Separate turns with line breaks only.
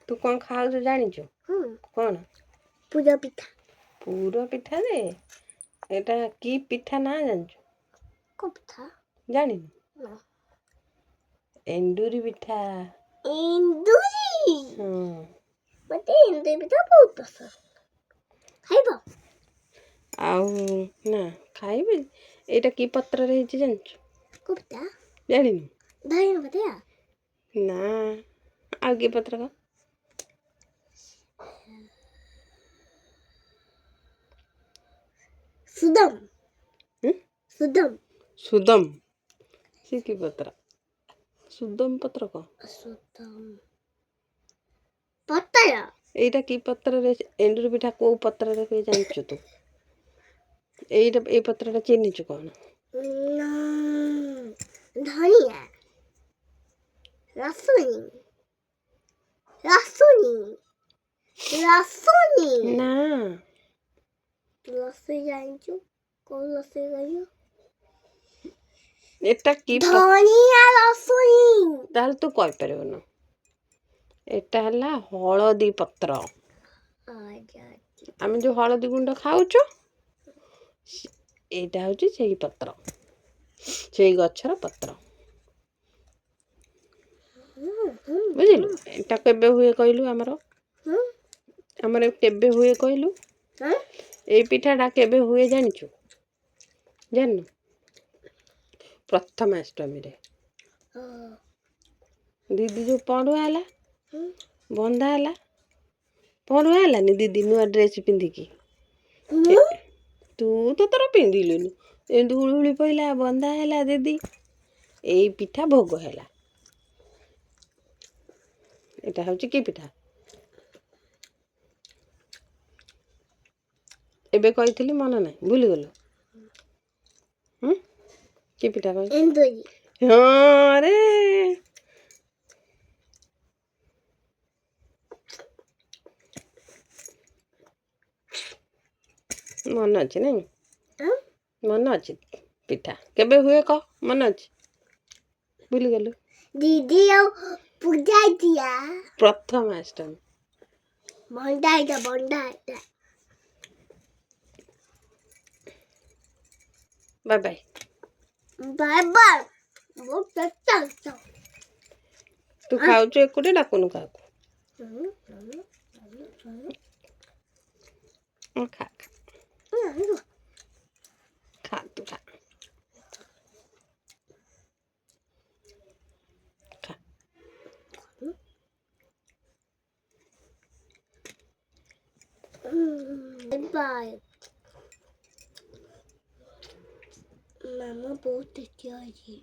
ତୁ କ'ଣ ଖାଉଛୁ ଜାଣିଛୁ? କ'ଣ?
ପୁର ପିଠା।
ପୁର ପିଠା ଯେ ଏଟା କି ପିଠା ନା ଜାଣିଛୁ?
କୋଉ ପିଠା?
ଜାଣିନୁ?
ନା।
ଏଣ୍ଡୁରି ପିଠା।
ଏଣ୍ଡୁରି?
ହଁ।
ମତେ ଏଣ୍ଡୁରି ପିଠା ବହୁତ ପସନ୍ଦ। ଖାଇବ?
ଆଉ ନା ଖାଇବି। ଏଇଟା କି ପତ୍ରରେ ହେଇଛି ଜାଣିଛୁ?
କୋଉ ପିଠା?
ଜାଣିନୁ?
ଧନିଆ ପତ୍ର?
ନା ଆଉ କି ପତ୍ର କହ?
ସୁଦମ। ସୁଦମ।
ସୁଦମ ସେ କି ପତ୍ର? ସୁଦମ ପତ୍ର କହ?
ସୁଦମ ପତ୍ର।
ଏଇଟା କି ପତ୍ରରେ ଏଣ୍ଡୁରି ପିଠା କୋଉ ପତ୍ରରେ ହୁଏ ଜାଣିଛୁ ତୁ? ଏଇ ପତ୍ରଟା ଚିହ୍ନିଛୁ କ'ଣ?
ଧନିଆ। ରସୁଣି। ରସୁଣି। ରସୁଣି।
ନା।
ରସୁଣି ଜାଣିଛୁ? କୋଉ ରସୁଣି କହିଲୁ?
ଏଟା କି
ଧନିଆ ରସୁଣି।
ତାହେଲେ ତୁ କହିପାରିବୁନୁ। ଏଟା ହେଲା ହଳଦୀ ପତ୍ର। ଆମେ ଯୋଉ ହଳଦୀ ଗୁଣ୍ଡ ଖାଉଛୁ ଏଇଟା ହଉଛି ସେଇ ପତ୍ର, ସେଇ ଗଛର ପତ୍ର। ବୁଝିଲୁ? ଏଟା କେବେ ହୁଏ କହିଲୁ? ଆମର କେବେ ହୁଏ କହିଲୁ? ଏଇ ପିଠାଟା କେବେ ହୁଏ ଜାଣିଛୁ? ଜାଣିନୁ? ପ୍ରଥମାଷ୍ଟମୀରେ। ଦିଦି ଯୋଉ ପଢୁଆ ହେଲା, ବନ୍ଧା ହେଲା, ପଢୁଆ ହେଲାନି ଦିଦି ନୂଆ ଡ୍ରେସ୍ ପିନ୍ଧିକି। ତୁ ତ ତୋର ପିନ୍ଧିଲୁନୁ, ଏମିତି ହୁଳୁହୁଳି ପଇଲା, ବନ୍ଧା ହେଲା ଦିଦି। ଏଇ ପିଠା ଭୋଗ ହେଲା। ଏଟା ହଉଛି କି ପିଠା? ଏବେ କହିଥିଲି ମନେ ନାହିଁ, ଭୁଲିଗଲୁ? କି ପିଠା କହିଲୁ?
ଏଣ୍ଡୁରି।
ହଁ ରେ। ମନେ ଅଛି ନାଇଁ? ମନେ ଅଛି ପିଠା କେବେ ହୁଏ କହ? ମନେ ଅଛି? ଭୁଲିଗଲୁ?
ଦିଦି ଆଉ ପୂଜା ଦିଆ
ପ୍ରଥମାଷ୍ଟମୀ।
ବଣ୍ଡା ଏଇଟା।
Bye bye.
Bye bye. ବହୁତ ଟେଷ୍ଟ।
ତୁ ଖାଉଛୁ ଏକୁଟିଆ, ଡାକୁନୁ କାହାକୁ? ଖା ଖା ତୁ ଖା।
ବାଏ। ମାମା ବହୁତ ଟେଷ୍ଟି ଅଛି।